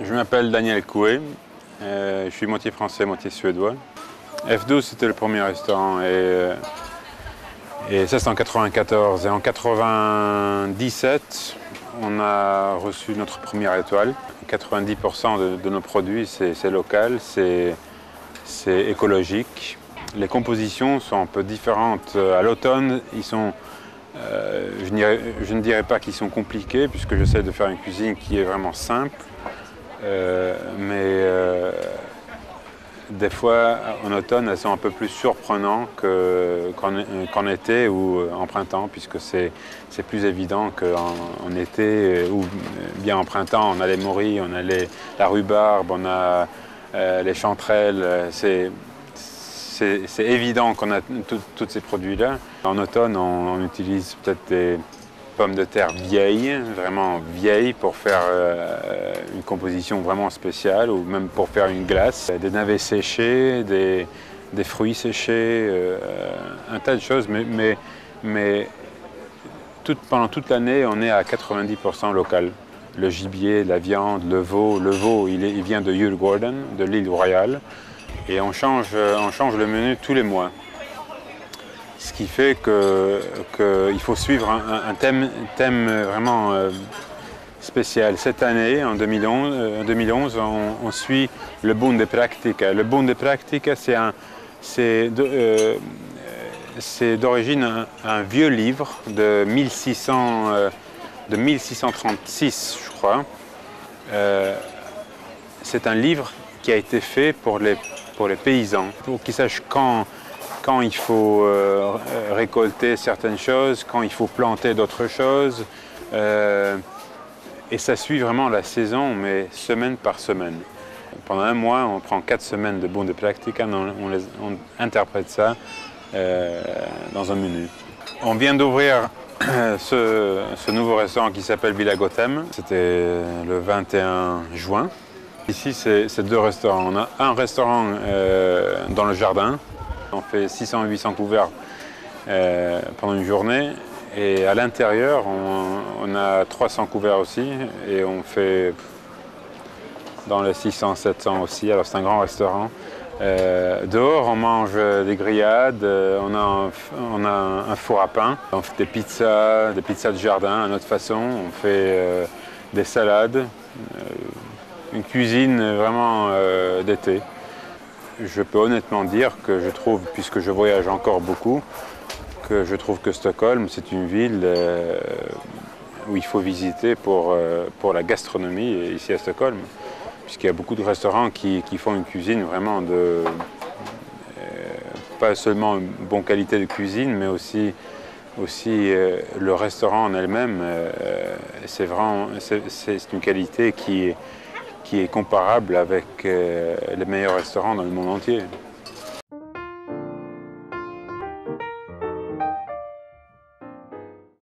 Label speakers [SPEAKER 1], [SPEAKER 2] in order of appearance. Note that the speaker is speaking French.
[SPEAKER 1] Je m'appelle Daniel Coué, je suis moitié français, moitié suédois. F12 c'était le premier restaurant et ça c'est en 94. Et en 97, on a reçu notre première étoile. 90% de nos produits c'est local, c'est écologique. Les compositions sont un peu différentes. À l'automne, ils sont, je ne dirais pas qu'ils sont compliqués puisque j'essaie de faire une cuisine qui est vraiment simple. Des fois, en automne, elles sont un peu plus surprenantes qu'en été ou en printemps, puisque c'est plus évident qu'en été ou bien en printemps. On a les morilles, on a la rhubarbe, on a les chanterelles. C'est évident qu'on a tous ces produits-là. En automne, on utilise peut-être des pommes de terre vieilles, vraiment vieilles, pour faire une composition vraiment spéciale, ou même pour faire une glace. Des navets séchés, des fruits séchés, un tas de choses, mais pendant toute l'année, on est à 90% local. Le gibier, la viande, le veau, il vient de Djurgården, de l'île Royale, et on change le menu tous les mois. Ce qui fait qu'il faut suivre un thème vraiment spécial. Cette année, en 2011, on suit le Bonde Praktika. Le Bonde Praktika, c'est d'origine un vieux livre de 1636, je crois. C'est un livre qui a été fait pour les paysans, pour qu'ils sachent quand il faut récolter certaines choses, quand il faut planter d'autres choses. Et ça suit vraiment la saison, mais semaine par semaine. Pendant un mois, on prend 4 semaines de Bonde Praktika, on interprète ça dans un menu. On vient d'ouvrir ce nouveau restaurant qui s'appelle Villa Gotham. C'était le 21 juin. Ici, c'est 2 restaurants. On a un restaurant dans le jardin. On fait 600-800 couverts pendant une journée. Et à l'intérieur, on a 300 couverts aussi. Et on fait dans les 600-700 aussi. Alors c'est un grand restaurant. Dehors, on mange des grillades, on a un four à pain. On fait des pizzas de jardin à notre façon. On fait des salades. Une cuisine vraiment d'été. Je peux honnêtement dire que je trouve, puisque je voyage encore beaucoup, que je trouve que Stockholm, c'est une ville où il faut visiter pour la gastronomie ici à Stockholm. Puisqu'il y a beaucoup de restaurants qui font une cuisine vraiment pas seulement une bonne qualité de cuisine, mais aussi le restaurant en elle-même. C'est une qualité qui est comparable avec les meilleurs restaurants dans le monde entier.